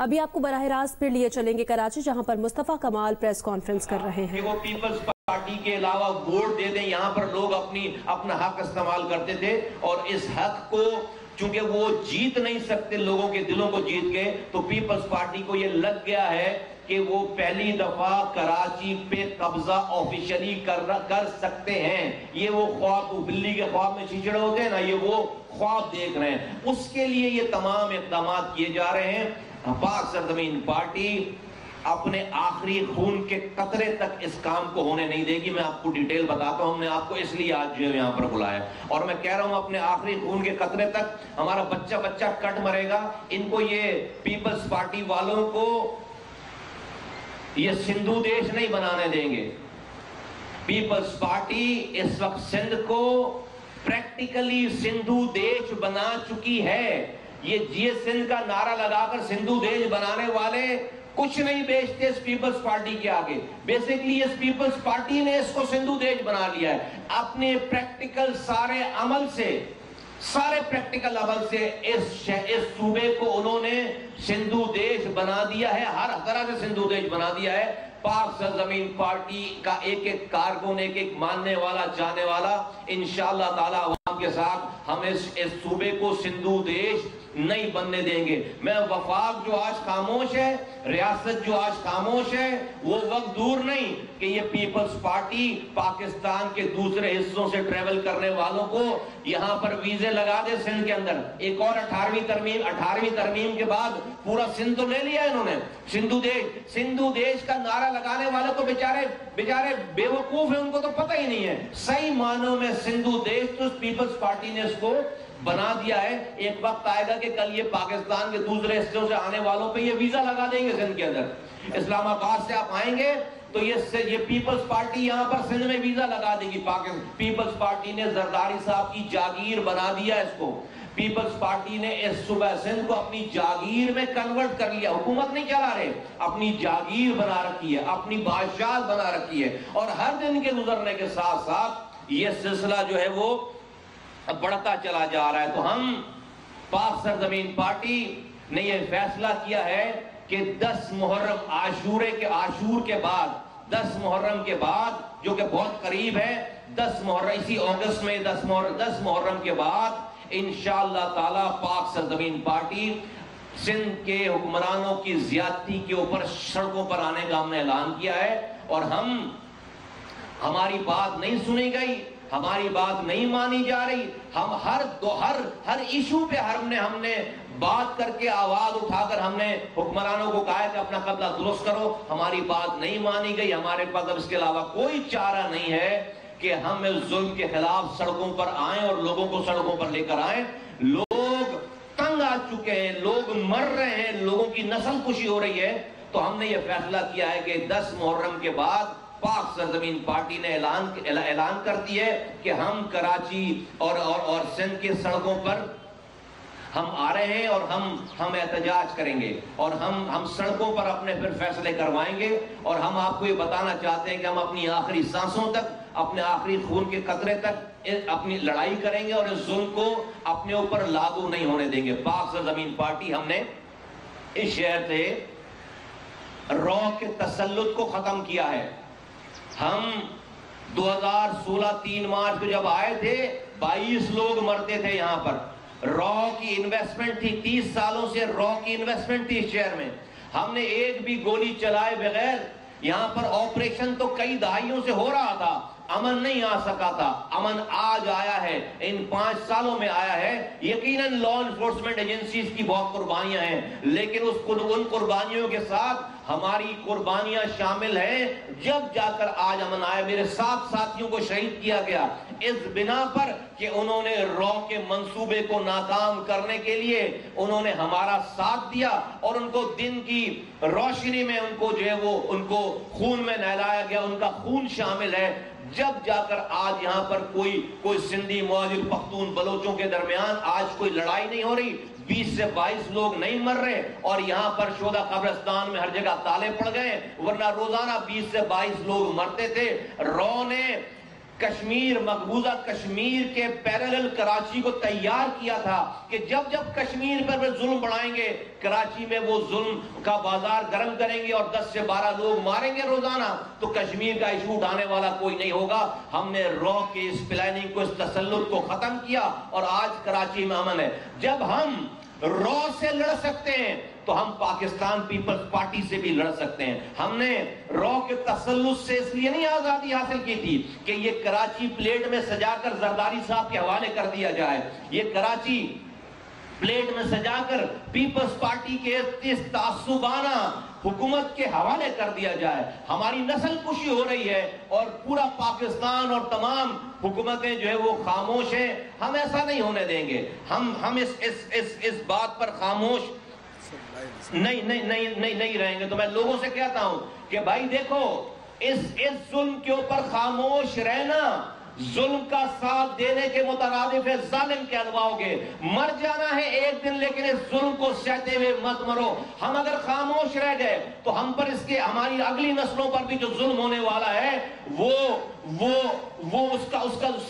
ابھی آپ کو براہ راست پھر لیے چلیں گے کراچی، جہاں پر مصطفیٰ کمال پریس کانفرنس کر رہے ہیں۔ وہ پیپلز پارٹی کے علاوہ ووٹ دے دیں، یہاں پر لوگ اپنا حق استعمال کرتے تھے، اور اس حق کو چونکہ وہ جیت نہیں سکتے لوگوں کے دلوں کو جیت کے، تو پیپلز پارٹی کو یہ لگ گیا ہے کہ وہ پہلی دفعہ کراچی پہ قبضہ آفیشلی کر سکتے ہیں۔ یہ وہ خواب، بلی کے خواب میں چیچڑے ہوتے ہیں نا، یہ وہ خواب دیکھ رہے ہیں۔ اس کے لیے یہ تمام اقدامات کیے جا رہے ہیں۔ پاک سرزمین پارٹی اپنے آخری خون کے قطرے تک اس کام کو ہونے نہیں دے گی۔ میں آپ کو ڈیٹیل بتاتا ہوں، ہم نے آپ کو اس لیے آج جو ہے یہاں پر بلایا، اور میں کہہ رہا ہوں اپنے آخری خون کے قطرے تک ہمارا بچہ کٹ مرے گا۔ ان کو یہ پیپلز پارٹی والوں کو یہ سندھو دیش نہیں بنانے دیں گے۔ پیپلز پارٹی اس وقت سندھ کو پریکٹیکلی سندھو دیش بنا چکی ہے۔ یہ سندھ کا نعرہ لگا کر سندھو دیش بنانے والے کچھ نہیں بیچتے اس پیپلز پارٹی کے آگے۔ بیسیکلی اس پیپلز پارٹی نے اس کو سندھو دیش بنا لیا ہے۔ اپنے پریکٹیکل سارے عمل سے اس صوبے کو انہوں نے سندھو دیش بنا دیا ہے، ہر طرح سے سندھو دیش بنا دیا ہے۔ پاک سرزمین پارٹی کا ایک ایک کارکن، ایک ایک ماننے والا، چاہنے والا، انشاءاللہ تعالی عوام کے ساتھ ہم اس صوبے کو سندھو دیش نہیں بننے دیں گے۔ میں وفاق جو آج خاموش ہے، ریاست جو آج خاموش ہے، وہ وقت دور نہیں کہ یہ پیپلز پارٹی پاکستان کے دوسرے حصوں سے ٹریول کرنے والوں کو یہاں پر ویزے لگا دے سندھ کے اندر۔ ایک اور 18ویں ترمیم کے بعد پورا سندھ تو لے لیا انہوں نے۔ سندھو دیش کا نعرہ لگانے والے تو بیچارے بے وقوف ہیں، ان کو تو پتہ ہی نہیں ہے۔ صحیح معنوں میں سندھو دیش تو پیپلز پارٹی نے اس کو بنا دیا ہے۔ ایک وقت آئے گا کہ کل یہ پاکستان کے دوسرے حصوں سے آنے والوں پہ یہ ویزا لگا دیں گے سندھ کے اندر۔ اسلام آباد سے آپ آئیں گے تو یہ پیپلز پارٹی یہاں پر سندھ میں ویزا لگا دے گی۔ پیپلز پارٹی نے زرداری صاحب کی جاگیر بنا دیا اس کو۔ پیپلز پارٹی نے اس صوبہ سندھ کو اپنی جاگیر میں کنورٹ کر لیا۔ حکومت نہیں چلا رہے، اپنی جاگیر بنا رکھی ہے، اپنی بادشاہت بنا رکھی ہے، اور ہر دن کے گزرنے کے ساتھ ساتھ یہ سلسلہ جو ہے وہ بڑھتا چلا جا رہا ہے۔ تو ہم پاک سرزمین پارٹی نے یہ فیصلہ کیا ہے کہ 10 محرم عاشور کے بعد، 10 محرم کے بعد جو کہ بہت قریب ہے، 10 محرم اسی اگست میں 10 محرم کے بعد انشاءاللہ تعالی پاک سرزمین پارٹی سندھ کے حکمرانوں کی زیادتی کے اوپر سڑکوں پر آنے کا ہم نے اعلان کیا ہے، اور ہماری بات نہیں سنی گئی، ہماری بات نہیں مانی جا رہی۔ ہم ہر ایشو پہ ہم نے بات کر کے، آواز اٹھا کر ہم نے حکمرانوں کو کہا ہے کہ اپنا قبضہ درست کرو، ہماری بات نہیں مانی گئی۔ ہمارے پاس اب اس کے علاوہ کوئی چارہ نہیں ہے کہ ہم اس ظلم کے خلاف سڑکوں پر آئیں اور لوگوں کو سڑکوں پر لے کر آئیں۔ لوگ تنگ آ چکے ہیں، لوگ مر رہے ہیں، لوگوں کی نسل کشی ہو رہی ہے۔ تو ہم نے یہ فیصلہ کیا ہے کہ 10 محرم کے بعد پاک سرزمین پارٹی نے اعلان کرتی ہے کہ ہم کراچی اور سندھ کے سڑکوں پر ہم آ رہے ہیں، اور ہم احتجاج کریں گے، اور ہم سڑکوں پر اپنے پھر فیصلے کروائیں گے۔ اور ہم آپ کو یہ بتانا چاہتے ہیں کہ ہم اپنی آخری سانسوں تک، اپنے آخری خون کے قطرے تک اپنی لڑائی کریں گے، اور اس ظلم کو اپنے اوپر لاگو نہیں ہونے دیں گے۔ پاک سرزمین پارٹی ہم نے اس شہر سے رو کے تسلط کو ختم کیا ہے۔ ہم 2016 3 مارچ کو جب آئے تھے 22 لوگ مرتے تھے یہاں پر۔ رو کی انویسٹمنٹ تھی، 30 سالوں سے رو کی انویسٹمنٹ تھی اس شہر میں۔ ہم نے ایک بھی گولی چلائے بغیر یہاں پر آپریشن تو کئی دہائیوں سے ہو رہا تھا، امن نہیں آ سکا تھا۔ امن آج آیا ہے، ان 5 سالوں میں آیا ہے۔ یقیناً لا انفورسمنٹ ایجنسیز کی بہت قربانیاں ہیں، لیکن ان قربانیوں کے ساتھ ہماری قربانیاں شامل ہیں۔ جب جا کر آج امن آیا، میرے 7 ساتھیوں کو شہید کیا گیا اس بنا پر کہ انہوں نے رو کے منصوبے کو ناکام کرنے کے لیے انہوں نے ہمارا ساتھ دیا، اور ان کو دن کی روشنی میں ان کو جو ہے وہ ان کو خون میں نہلایا گیا، ان کا خون شامل ہے۔ جب جا کر آج یہاں پر کوئی سندھی، مہاجر، پختون، بلوچوں کے درمیان آج کوئی لڑائی نہیں ہو رہی، 20 سے 22 لوگ نہیں مر رہے، اور یہاں پر شہداء قبرستان میں ہر جگہ تالے پڑ گئے، ورنہ روزانہ 20 سے 22 لوگ مرتے تھے۔ رو نے کشمیر، مقبوضہ کشمیر کے پیرالل کراچی کو تیار کیا تھا کہ جب جب کشمیر پر ظلم بڑھائیں گے کراچی میں وہ ظلم کا بازار گرم کریں گے اور 10 سے 12 لوگ ماریں گے روزانہ تو کشمیر کا ایشو اٹھانے والا کوئی نہیں ہوگا. ہم نے رو کے اس پلاننگ کو، اس تسلط کو ختم کیا اور آج کراچی میں امن ہے. جب ہم رو سے لڑ سکتے ہیں تو ہم پاکستان پیپلز پارٹی سے بھی لڑ سکتے ہیں. ہم نے رو کے تسلط سے اس لیے نہیں آزادی حاصل کی تھی کہ یہ کراچی پلیٹ میں سجا کر زرداری صاحب کے حوالے کر دیا جائے، یہ کراچی پلیٹ میں سجا کر پیپلز پارٹی کے اس تعصبانہ حکومت کے حوالے کر دیا جائے. ہماری نسل کشی ہو رہی ہے اور پورا پاکستان اور تمام حکومتیں جو ہے وہ خاموش ہیں. ہم ایسا نہیں ہونے دیں گے. ہم اس بات پر خاموش نہیں رہیں گے. تو میں لوگوں سے کہتا ہوں کہ بھائی دیکھو، اس ظلم کے اوپر خاموش رہنا ظلم کا ساتھ دینے کے مترادف ہے. ظالم کے انواع گے، مر جانا ہے ایک دن، لیکن اس ظلم کو سہتے ہوئے مت مرو. ہم اگر خاموش رہ گئے تو ہم پر اس کے ہماری اگلی نسلوں پر بھی جو ظلم ہونے والا ہے وہ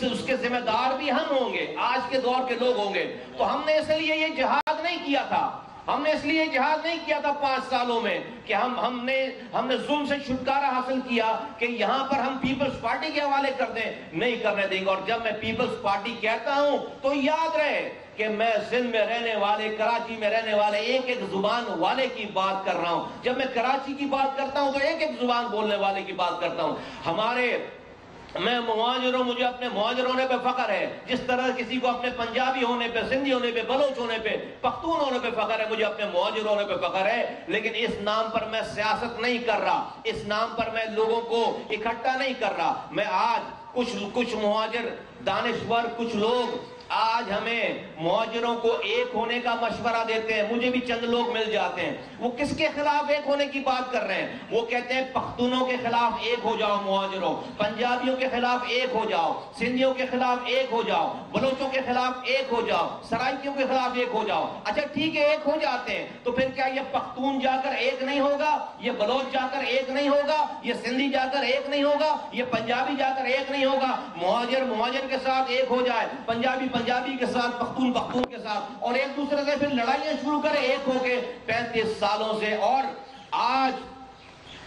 اس کے ذمہ دار بھی ہم ہوں گے، آج کے دور کے لوگ ہوں گے. تو ہم نے اس لیے یہ جہاد نہیں کیا تھا، ہم نے اس لیے جہاد نہیں کیا تھا 5 سالوں میں کہ ہم نے ظلم سے چھٹکارا حاصل کیا کہ یہاں پر ہم پیپلز پارٹی کے حوالے کر دیں. نہیں کرنے دیں گے. اور جب میں پیپلز پارٹی کہتا ہوں تو یاد رہے کہ میں سندھ میں رہنے والے، کراچی میں رہنے والے ایک ایک زبان والے کی بات کر رہا ہوں. جب میں کراچی کی بات کرتا ہوں تو ایک ایک زبان بولنے والے کی بات کرتا ہوں. میں مہاجر ہوں، مجھے اپنے مہاجر ہونے پہ فخر ہے. جس طرح کسی کو اپنے پنجابی ہونے پہ، سندھی ہونے پہ، بلوچ ہونے پہ، پختون ہونے پہ فخر ہے، مجھے اپنے مہاجر ہونے پہ فخر ہے. لیکن اس نام پر میں سیاست نہیں کر رہا، اس نام پر میں لوگوں کو اکٹھا نہیں کر رہا. میں آج کچھ مہاجر دانشور، کچھ لوگ آج ہمیں مہاجروں کو ایک ہونے کا مشورہ دیتے ہیں. مجھے بھی چند لوگ مل جاتے ہیں، وہ کس کے خلاف ایک ہونے کی بات کر رہے ہیں؟ وہ کہتے ہیں پختونوں کے خلاف ایک ہو جاؤ مہاجروں، پنجابیوں کے خلاف ایک ہو جاؤ، سندھیوں کے خلاف ایک ہو جاؤ، بلوچوں کے خلاف ایک ہو جاؤ، سرائکیوں کے خلاف ایک ہو جاؤ. اچھا ٹھیک ہے، ایک ہو جاتے ہیں تو پھر کیا یہ پختون جا کر ایک نہیں ہوگا؟ یہ بلوچ جا کر ایک نہیں ہوگا؟ یہ سندھی جا کر ایک نہیں ہوگا؟ یہ پنجابی جا کر ایک نہیں ہوگا؟ مہاجر کے ساتھ ایک ہو جائے، پنجابی کے ساتھ، پختون کے ساتھ، اور ایک دوسرے سے پھر لڑائیاں شروع کرے ایک ہو کے 35 سالوں سے. اور آج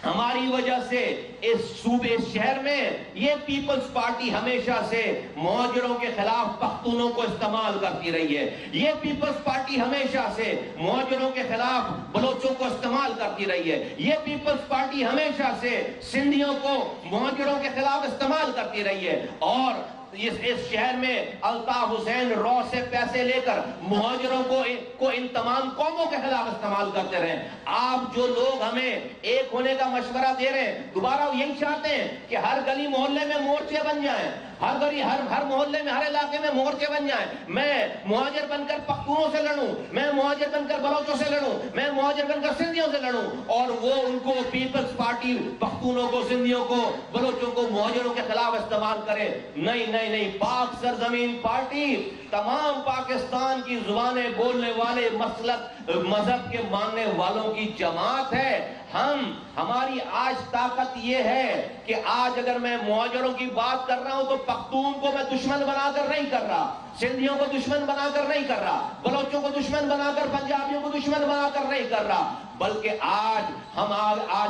ہماری وجہ سے اس صوبے، اس شہر میں یہ پیپلز پارٹی ہمیشہ سے مہاجروں کے خلاف پختونوں کو استعمال کرتی رہی ہے. یہ پیپلز پارٹی ہمیشہ سے مہاجروں کے خلاف بلوچوں کو استعمال کرتی رہی ہے. یہ پیپلز پارٹی ہمیشہ سے سندھیوں کو مہاجروں کے خلاف استعمال کرتی رہی ہے. اور اس شہر میں الطاف حسین رو سے پیسے لے کر مہاجروں کو ان تمام قوموں کے خلاف استعمال کرتے رہے. آپ جو لوگ ہمیں ایک ہونے کا مشورہ دے رہے ہیں، دوبارہ یہی چاہتے ہیں کہ ہر گلی محلے میں مورچے بن جائیں، ہر محلے میں، ہر علاقے میں مورچے بن جائیں. میں مہاجر بن کر پختونوں سے لڑوں، میں مہاجر بن کر بلوچوں سے لڑوں، میں مہاجر بن کر سندھیوں سے لڑوں، اور وہ ان کو پیپلز پارٹی پختونوں کو، سندھیوں کو، بلوچوں کو مہاجروں کے خلاف استعمال کرے. نہیں، پاک سرزمین پارٹی تمام پاکستان کی زبانیں بولنے والے، مذہب کے ماننے والوں کی جماعت ہے. ہماری آج طاقت یہ ہے کہ آج اگر میں مہاجروں کی بات کر رہا ہوں تو پختون کو میں دشمن بنا کر نہیں کر رہا، سندھیوں کو دشمن بنا کر نہیں کر رہا، بلوچوں کو دشمن بنا کر، پنجابیوں کو دشمن بنا کر نہیں کر رہا، بلکہ آج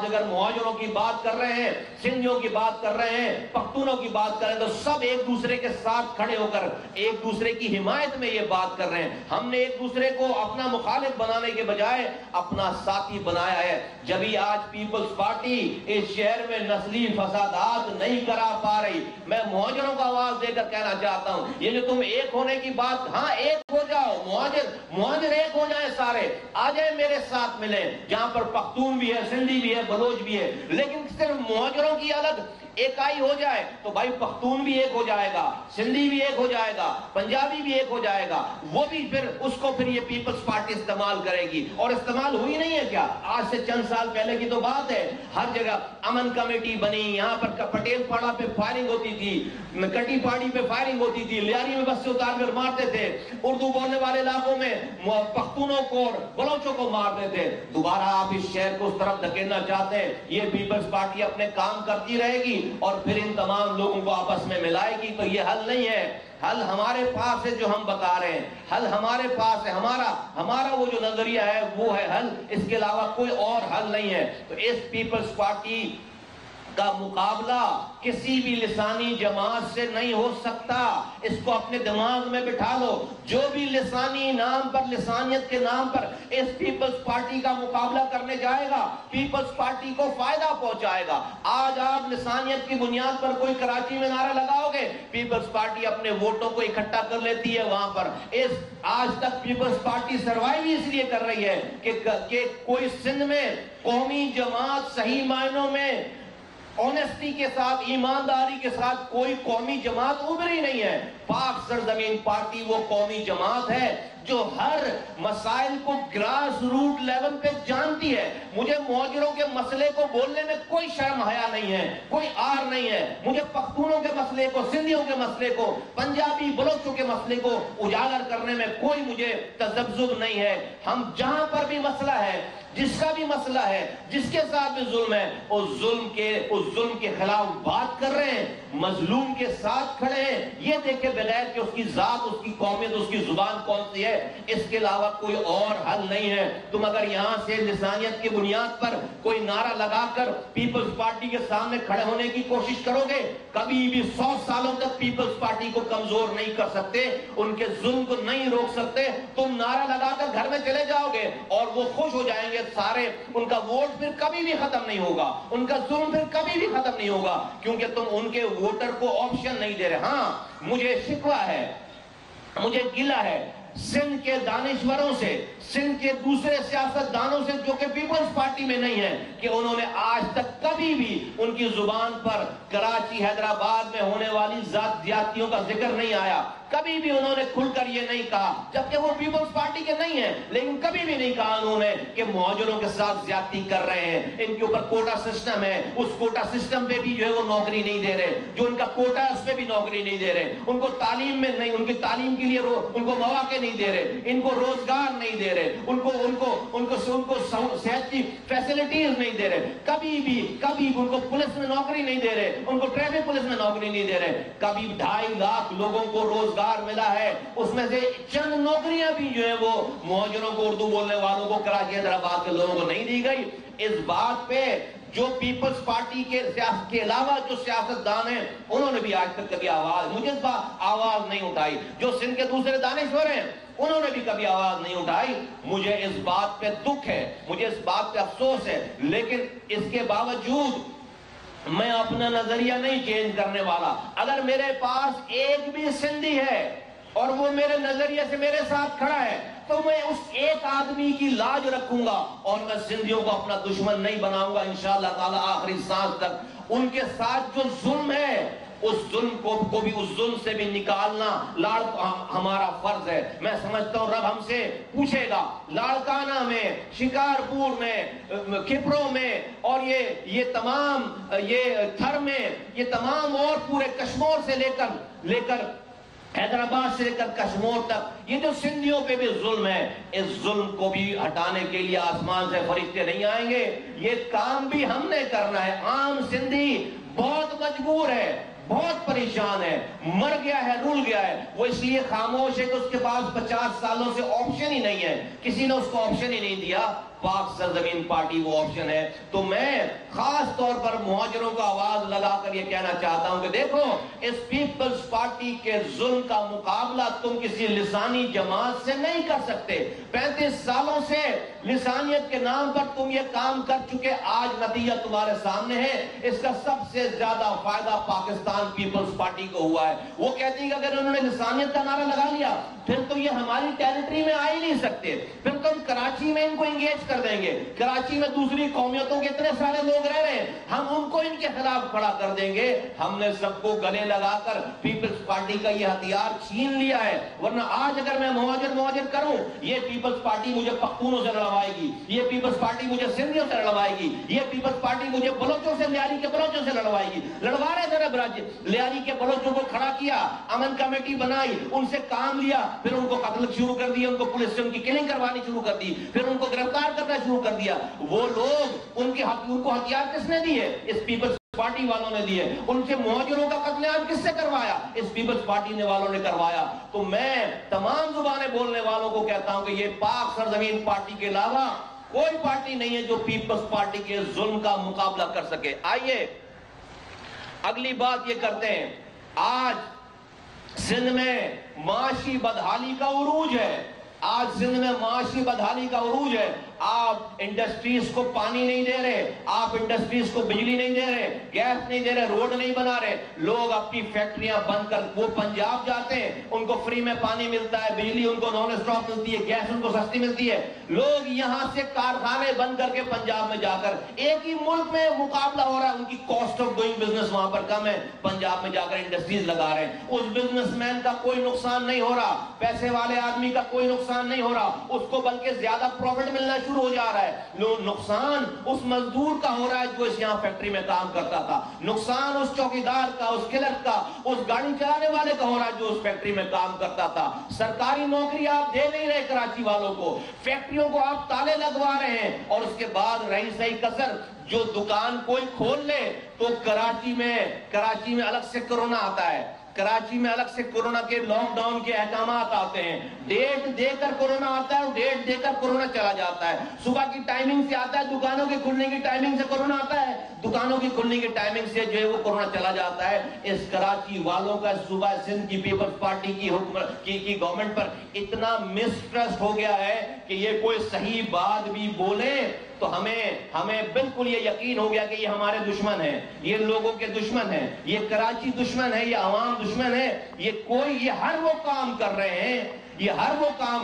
اگر مہاجروں کی بات کر رہے ہیں، سندھیوں کی بات کر رہے ہیں، پختونوں کی بات کر رہے ہیں، تو سب ایک دوسرے کے ساتھ کھڑے ہو کر ایک دوسرے کی حمایت میں یہ بات کر رہے ہیں. ہم نے ایک دوسرے کو اپنا مخالف بنانے کے بجائے اپنا ساتھی بنایا ہے. جبھی آج پیپلز پارٹی اس شہر میں نسلی فسادات نہیں کرا پا رہی. میں مہاجروں کو آواز دے کر کہنا چاہتا ہوں، یہ جو تم ایک ہونے کی بات، ہاں ایک ہو جاؤ، مہاجر ایک ہو جائیں، سارے آ جائیں میرے ساتھ ملیں، جہاں پر پختون بھی ہے، سندھی بھی ہے، بلوچ بھی ہے. لیکن صرف مہاجروں کی الگ ایکائی ہو جائے تو بھائی پختون بھی ایک ہو جائے گا، سندھی بھی ایک ہو جائے گا، پنجابی بھی ایک ہو جائے گا. وہ بھی پھر اس کو یہ پیپلز پارٹی استعمال کرے گی. اور استعمال ہوئی نہیں ہے کیا؟ آج سے چند سال پہلے کی تو بات ہے، ہر جگہ امن کمیٹی بنی، یہاں پر پٹیل پاڑا پہ فائرنگ ہوتی تھی، کٹی پاڑی پہ فائرنگ ہوتی تھی، لیاری میں بس سے اتار کر مارتے تھے، اردو بولنے والے علاقوں میں پختونوں کو اور بلوچوں کو مارتے تھے. دوبارہ آپ اس شہر کو اس طرف دھکیلنا چاہتے ہیں. یہ پیپلز پارٹی اپنے کام کرتی رہے گی اور پھر ان تمام لوگوں کو آپس میں ملائے گی. تو یہ حل نہیں ہے. حل ہمارے پاس ہے جو ہم بتا رہے ہیں. حل ہمارے پاس ہے. ہمارا وہ جو نظریہ ہے وہ ہے حل. اس کے علاوہ کوئی اور حل نہیں ہے. تو اس پیپلز پارٹی کا مقابلہ کسی بھی لسانی جماعت سے نہیں ہو سکتا. اس کو اپنے دماغ میں بٹھا لو. جو بھی لسانی نام پر, لسانیت کے نام پر اس پیپلز پارٹی کا مقابلہ کرنے جائے گا, پیپلز پارٹی کو فائدہ پہنچائے گا. آج آپ لسانیت کی بنیاد پر کوئی کراچی میں نعرہ لگاؤ گے, پیپلز پارٹی اپنے ووٹوں کو اکٹھا کر لیتی ہے وہاں پر. آج تک پیپلز پارٹی سروائیو اس لیے کر رہی ہے کہ کوئی سندھ میں قومی جماعت صحیح معنوں میں آنیسٹی کے ساتھ, ایمانداری کے ساتھ کوئی قومی جماعت ابھری نہیں ہے. پاک سرزمین پارٹی وہ قومی جماعت ہے جو ہر مسائل کو گراس روٹ لیول پہ جانتی ہے. مجھے مہاجروں کے مسئلے کو بولنے میں کوئی شرم حیا نہیں ہے, کوئی آر نہیں ہے. مجھے پختونوں کے مسئلے کو, سندھیوں کے مسئلے کو, پنجابی بلوچوں کے مسئلے کو اجاگر کرنے میں کوئی مجھے تذبذب نہیں ہے. ہم جہاں پر بھی مسئلہ ہے, جس کا بھی مسئلہ ہے, جس کے ساتھ بھی ظلم ہے, اس ظلم کے خلاف بات کر رہے ہیں, مظلوم کے ساتھ کھڑے ہیں. یہ دیکھے بغیر کہ اس کی ذات, اس کی قومیت, اس کی زبان کون سی ہے, اس کے علاوہ کوئی اور حل نہیں ہے. تم اگر یہاں سے لسانیت کی بنیاد پر کوئی نعرہ لگا کر پیپلز پارٹی کے سامنے کھڑے ہونے کی کوشش کرو گے, کبھی بھی 100 سالوں تک پیپلز پارٹی کو کمزور نہیں کر سکتے, ان کے ظلم کو نہیں روک سکتے. تم نعرہ لگا کر گھر میں چلے جاؤ گے اور وہ خوش ہو جائیں گے سارے. ان کا ووٹ پھر کبھی بھی ختم نہیں ہوگا, ان کا ظلم پھر کبھی بھی ختم نہیں ہوگا, کیونکہ تم ان کے ووٹر کو آپشن نہیں دے رہے. ہاں, مجھے شکوہ ہے, مجھے گلہ ہے سندھ کے دانشوروں سے, سندھ کے دوسرے سیاست دانوں سے جو کہ پیپلز پارٹی میں نہیں ہیں, کہ انہوں نے آج تک کبھی بھی ان کی زبان پر کراچی, حیدرآباد میں ہونے والی زیادتیوں کا ذکر نہیں آیا. کبھی بھی انہوں نے کھل کر یہ نہیں کہا, جبکہ وہ پیپلز پارٹی کے نہیں ہیں, لیکن کبھی بھی نہیں کہا انہوں نے کہ مہاجروں کے ساتھ زیادتی کر رہے ہیں, ان کے اوپر کوٹا سسٹم ہے, اس کوٹا سسٹم پہ بھی جو ہے وہ نوکری نہیں دے رہے, جو ان کا کوٹا ہے اس پہ بھی نوکری نہیں دے رہے, ان کو تعلیم میں نہیں, ان کی تعلیم کے لیے ان کو مواقع نہیں دے رہے, ان کو روزگار نہیں دے رہے, ان کو صحت کی فیسلٹیز نہیں دے رہے, کبھی ان کو پولیس میں نوکری نہیں دے رہے, ان کو ٹریفک پولیس میں نوکری نہیں دے رہے. کبھی 2.5 لاکھ لوگوں کو روزگار ملا ہے, اس میں سے چند نوکریاں بھی جو ہے وہ مہاجروں کو, اردو بولنے والوں کو, کراچی حیدرآباد کے لوگوں کو نہیں دی گئی. اس بات پہ جو پیپلز پارٹی کے علاوہ جو سیاستدان ہیں انہوں نے بھی آج تک کبھی مجھے اس بات آواز نہیں اٹھائی. جو سندھ کے دوسرے دانشور ہیں انہوں نے بھی کبھی آواز نہیں اٹھائی. مجھے اس بات پہ دکھ ہے, مجھے اس بات پہ افسوس ہے, لیکن اس کے باوجود میں اپنا نظریہ نہیں چینج کرنے والا. اگر میرے پاس ایک بھی سندھی ہے اور وہ میرے نظریے سے میرے ساتھ کھڑا ہے تو میں اس ایک آدمی کی لاج رکھوں گا اور میں سندھیوں کو اپنا دشمن نہیں بناؤں گا انشاءاللہ تعالی آخری سانس تک. ان کے ساتھ جو ظلم ہے اس ظلم کو بھی, اس ظلم سے بھی نکالنا ہمارا فرض ہے. میں سمجھتا ہوں رب ہم سے پوچھے گا لاڑکانہ میں, شکارپور میں, کھپروں میں, اور یہ تمام یہ تھر میں, یہ تمام اور پورے کشمور سے لے کر حیدرآباد سے لے کر کشمیر تک یہ جو سندھیوں پہ بھی ظلم ہے, اس ظلم کو بھی ہٹانے کے لیے آسمان سے فرشتے نہیں آئیں گے. یہ کام بھی ہم نے کرنا ہے. عام سندھی بہت مجبور ہے, بہت پریشان ہے, مر گیا ہے, رول گیا ہے. وہ اس لیے خاموش ہے کہ اس کے پاس 50 سالوں سے آپشن ہی نہیں ہے, کسی نے اس کو آپشن ہی نہیں دیا. پاک سرزمین پارٹی وہ آپشن ہے. تو میں خاص طور پر مہاجروں کو آواز لگا کر یہ کہنا چاہتا ہوں کہ دیکھو, اس پیپلز پارٹی کے ظلم کا مقابلہ تم کسی لسانی جماعت سے نہیں کر سکتے. 35 سالوں سے لسانیت کے نام پر تم یہ کام کر چکے, آج نتیجہ تمہارے سامنے ہے. اس کا سب سے زیادہ فائدہ پاکستان پیپلز پارٹی کو ہوا ہے. وہ کہتی ہے کہ اگر انہوں نے لسانیت کا نعرہ لگا لیا پھر تو یہ ہماری ٹیریٹری میں آ ہی نہیں سکتے, پھر تو ہم کراچی میں ان کو انگیج کر دیں گے. کراچی میں دوسری قومیتوں کے اتنے سارے لوگ رہ رہے ہیں, ہم ان کو ان کے خلاف کھڑا کر دیں گے. ہم نے سب کو گلے لگا کر پیپلز پارٹی کا یہ ہتھیار چھین لیا ہے. ورنہ آج اگر میں مہاجر کروں, یہ پیپلز پارٹی مجھے پختونوں سے لڑوائے گی, یہ پیپلز پارٹی مجھے سندھیوں سے لڑوائے گی, یہ پیپلز پارٹی مجھے بلوچوں سے, لیاری کے بلوچوں سے لڑوائے گی. لڑوا رہے تھے نا لیاری کے بلوچوں کو کھڑا کیا, امن کمیٹی بنائی, ان سے کام لیا, پھر ان کو قتل شروع کر دیا, ان کو پولیس سے ان کی کلنگ کروانی شروع کر دی, پھر ان کو گرفتار کر کرنا شروع کر دیا. وہ لوگ ان کو ہتھیار کس نے دیے؟ اس پیپلز پارٹی والوں نے دیے. ان سے مہاجروں کا قتل عام کس سے کروایا؟ اس پیپلز پارٹی والوں نے کروایا. تو میں تمام زبانیں بولنے والوں کو کہتا ہوں کہ یہ پاک سرزمین پارٹی کے علاوہ کوئی پارٹی نہیں ہے جو پیپلز پارٹی کے ظلم کا مقابلہ کر سکے. آئیے اگلی بات یہ کرتے ہیں. آج سندھ میں معاشی بدحالی کا عروج ہے. آج سندھ میں معاشی بدحالی کا عروج ہے. آپ انڈسٹریز کو پانی نہیں دے رہے, آپ انڈسٹریز کو بجلی نہیں دے رہے, گیس نہیں دے رہے, روڈ نہیں بنا رہے. لوگ اپنی فیکٹریاں بند کر وہ پنجاب جاتے ہیں, ان کو فری میں پانی ملتا ہے, بجلی ان کو نان اسٹاپ ملتی ہے, گیس ان کو سستی ملتی ہے. لوگ یہاں سے کارخانے بند کر کے پنجاب میں جا کر ایک ہی ملک میں مقابلہ ہو رہا ہے. ان کی کاسٹ آف ڈوئنگ بزنس وہاں پر کم ہے, پنجاب میں جا کر انڈسٹریز لگا رہے ہیں. اس بزنس مین کا کوئی نقصان نہیں ہو رہا, پیسے والے آدمی کا کوئی نقصان نہیں ہو رہا, اس کو بلکہ زیادہ پروفٹ ملنا شروع ہو جا رہا ہے. نقصان اس مزدور کا ہو رہا ہے جو اس یہاں فیکٹری میں کام کرتا تھا. نقصان اس چوکیدار کا, اس کلرک کا, اس گاڑی چلانے والے کا ہو رہا ہے جو اس فیکٹری میں کام کرتا تھا. سرکاری نوکری آپ دے نہیں رہے کراچی والوں کو, فیکٹریوں کو آپ تالے لگوا رہے ہیں. اور اس کے بعد رہی صحیح کسر, جو دکان کوئی کھول لے تو کراچی میں الگ سے کرونا آتا ہے. کراچی میں الگ سے کورونا کے لاک ڈاؤن کے احکامات آتے ہیں. ڈیٹ دے کر کورونا آتا ہے اور ڈیٹ دے کر کورونا چلا جاتا ہے. صبح کی ٹائمنگ سے آتا ہے, دکانوں کے کھلنے کی ٹائمنگ سے کورونا آتا ہے, دکانوں کی کھلنے کی ٹائمنگ سے جو ہے وہ کورونا چلا جاتا ہے. اس کراچی والوں کا صوبہ سندھ کی پیپلز پارٹی کی گورنمنٹ پر اتنا مسٹرسٹ ہو گیا ہے کہ یہ کوئی صحیح بات بھی بولے تو ہمیں بالکل یہ یقین ہو گیا کہ یہ ہمارے دشمن ہیں, یہ لوگوں کے دشمن ہیں, یہ کراچی دشمن ہے, یہ عوام دشمن ہے. یہ ہر وہ کام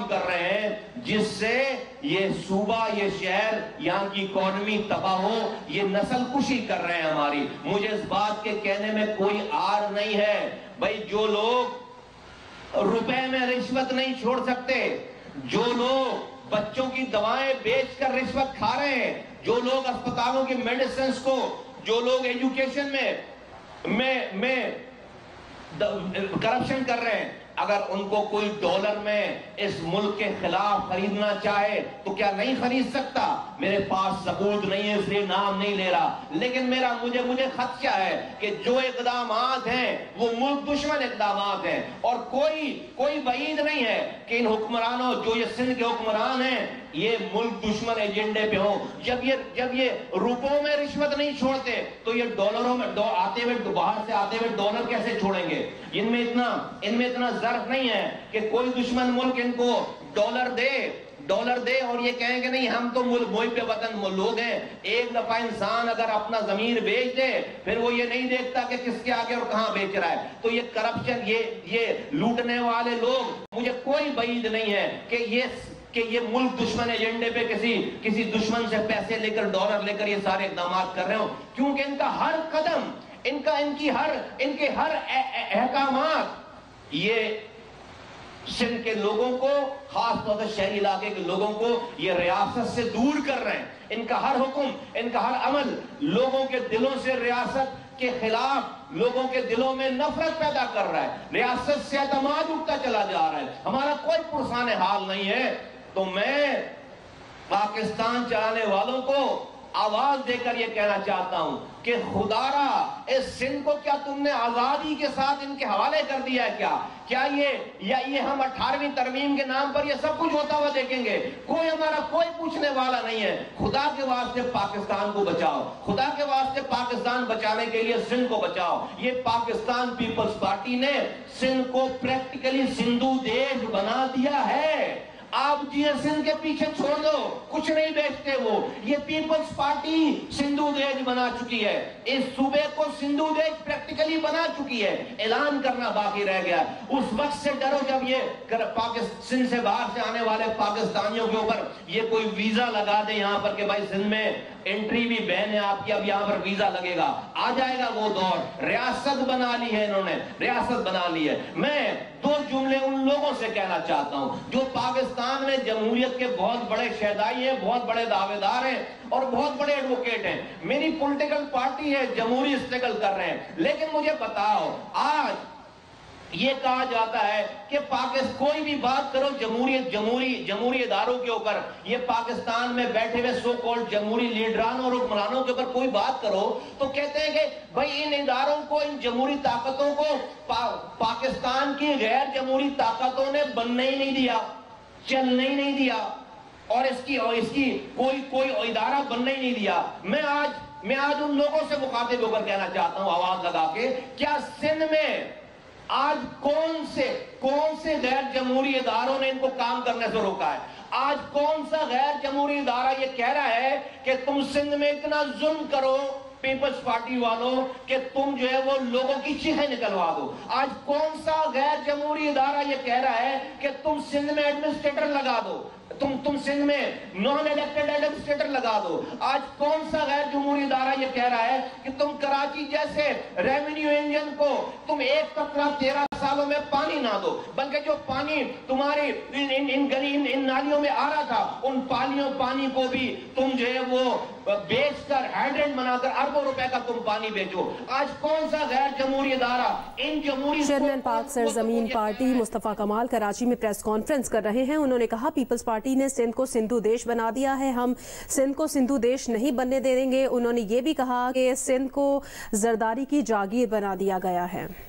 کر رہے ہیں جس سے یہ صوبہ, یہ شہر, یہاں کی اکانومی تباہ ہو. یہ نسل کشی کر رہے ہیں ہماری. مجھے اس بات کے کہنے میں کوئی آر نہیں ہے بھائی, جو لوگ روپے میں رشوت نہیں چھوڑ سکتے, جو لوگ بچوں کی دوائیں بیچ کر رشوت کھا رہے ہیں, جو لوگ اسپتالوں کی میڈیسنز کو, جو لوگ ایجوکیشن میں کرپشن کر رہے ہیں, اگر ان کو کوئی ڈالر میں اس ملک کے خلاف خریدنا چاہے تو کیا نہیں خرید سکتا؟ میرے پاس ثبوت نہیں ہے اس لیے نام نہیں لے رہا, لیکن مجھے خدشہ ہے کہ جو اقدامات ہیں وہ ملک دشمن اقدامات ہیں. اور کوئی بعید نہیں ہے کہ ان حکمرانوں, جو یہ سندھ کے حکمران ہیں, یہ ملک دشمن ایجنڈے پہ ہوں. جب یہ روپوں میں رشوت نہیں چھوڑتے تو یہ ڈالروں میں باہر سے آتے ہوئے ڈالر کیسے چھوڑیں گے؟ ان میں اتنا ظرف نہیں ہے کہ کوئی دشمن ملک ان کو ڈالر دے اور یہ کہیں کہ نہیں ہم تو محب وطن لوگ ہیں. ایک دفعہ انسان اگر اپنا ضمیر بیچ دے پھر وہ یہ نہیں دیکھتا کہ کس کے آگے اور کہاں بیچ رہا ہے. تو یہ کرپشن, یہ لوٹنے والے لوگ, مجھے کوئی بعید نہیں ہے کہ یہ ملک دشمن ایجنڈے پہ کسی دشمن سے پیسے لے کر, ڈالر لے کر یہ سارے اقدامات کر رہے ہوں, کیونکہ ان کا ہر قدم, ان کے ہر احکامات یہ سندھ کے لوگوں کو, خاص طور سے شہری علاقے کے لوگوں کو یہ ریاست سے دور کر رہے ہیں. ان کا ہر حکم, ان کا ہر عمل لوگوں کے دلوں سے ریاست کے خلاف, لوگوں کے دلوں میں نفرت پیدا کر رہا ہے. ریاست سے اعتماد اٹھتا چلا جا رہا ہے. ہمارا کوئی پرسان حال نہیں ہے. تو میں پاکستان چلانے والوں کو آواز دے کر یہ کہنا چاہتا ہوں کہ خدا را اس سندھ کو کیا تم نے آزادی کے ساتھ ان کے حوالے کر دیا ہے؟ کیا یہ ہم 18ویں ترمیم کے نام پر یہ سب کچھ ہوتا ہوا دیکھیں گے؟ ہمارا کوئی پوچھنے والا نہیں ہے. خدا کے واسطے پاکستان کو بچاؤ, خدا کے واسطے پاکستان بچانے کے لیے سندھ کو بچاؤ. یہ پاکستان پیپلز پارٹی نے سندھ کو پریکٹیکلی سندھو دیش بنا دیا ہے. آپ جی سندھ کے پیچھے چھوڑ دو, کچھ نہیں بیچتے وہ. یہ پیپلز پارٹی سندھو دیش بنا چکی ہے, اس صوبے کو سندھو دیش پریکٹیکلی بنا چکی ہے. اعلان کرنا باقی رہ گیا. اس وقت سے ڈرو جب یہ سندھ سے باہر سے آنے والے پاکستانیوں کے اوپر یہ کوئی ویزا لگا دے یہاں پر کہ بھائی سندھ میں انٹری بھی بین ہے آپ کی, اب یہاں پر ویزا لگے گا. آ جائے گا وہ دور. ریاست بنا لی ہے انہوں نے, ریاست بنا لی ہے. میں 2 جملے ان لوگوں سے کہنا چاہتا ہوں جو پاکستان میں جمہوریت کے بہت بڑے شہدائی ہیں, بہت بڑے دعوے دار ہیں اور بہت بڑے ایڈوکیٹ ہیں. میری پولیٹیکل پارٹی ہے, جمہوری اسٹرگل کر رہے ہیں, لیکن مجھے بتاؤ یہ کہا جاتا ہے کہ کوئی بھی بات کرو جمہوری اداروں کے اوپر، یہ پاکستان میں بیٹھے ہوئے سو کالڈ جمہوری لیڈرانوں اور حکمرانوں کے اوپر کوئی بات کرو تو کہتے ہیں کہ بھائی ان اداروں کو، ان جمہوری طاقتوں کو پاکستان کی غیر جمہوری طاقتوں نے بننے ہی نہیں دیا، چلنے ہی نہیں دیا، اور اس کی کوئی ادارہ بننے ہی نہیں دیا۔ میں آج ان لوگوں سے مخاطب ہو کر کہنا چاہتا ہوں آواز لگا کے، کیا سندھ میں آج کون سے غیر جمہوری اداروں نے ان کو کام کرنے سے روکا ہے؟ آج کون سا غیر جمہوری ادارہ یہ کہہ رہا ہے کہ تم سندھ میں اتنا ظلم کرو پیپلز پارٹی والوں کہ تم جو ہے وہ لوگوں کی چیخیں نکلوا دو؟ آج کون سا غیر جمہوری ادارہ یہ کہہ رہا ہے کہ تم سندھ میں ایڈمنسٹریٹر لگا دو، تم سندھ میں نان الیکٹڈ ایڈمنسٹریٹر لگا دو؟ آج کون سا غیر جمہوری ادارہ یہ کہہ رہا ہے کہ تم کراچی جیسے ریونیو انجن کو تم ایک قطرہ 13 سالوں میں پانی نہ دو، بلکہ جو پانی تمہاری ان نالیوں میں آ رہا تھا ان پانی کو بھی تم جو ہے وہ بیچ کر ہائیڈرنٹ بنا کر اربوں روپے کا تم پانی بیچو؟ آج کون سا غیر جمہوری ادارہ ان جمہوری چیئرمین پاک سرزمین پارٹی مصطفیٰ کمال کراچی میں پریس کانفرنس کر رہے ہیں۔ انہوں نے کہا پیپلز پارٹی نے سندھ کو سندھو دیش بنا دیا ہے، ہم سندھ کو سندھو دیش نہیں بننے دیں گے۔ انہوں نے یہ بھی کہا کہ سندھ کو زرداری کی جاگیر بنا دیا گیا ہے۔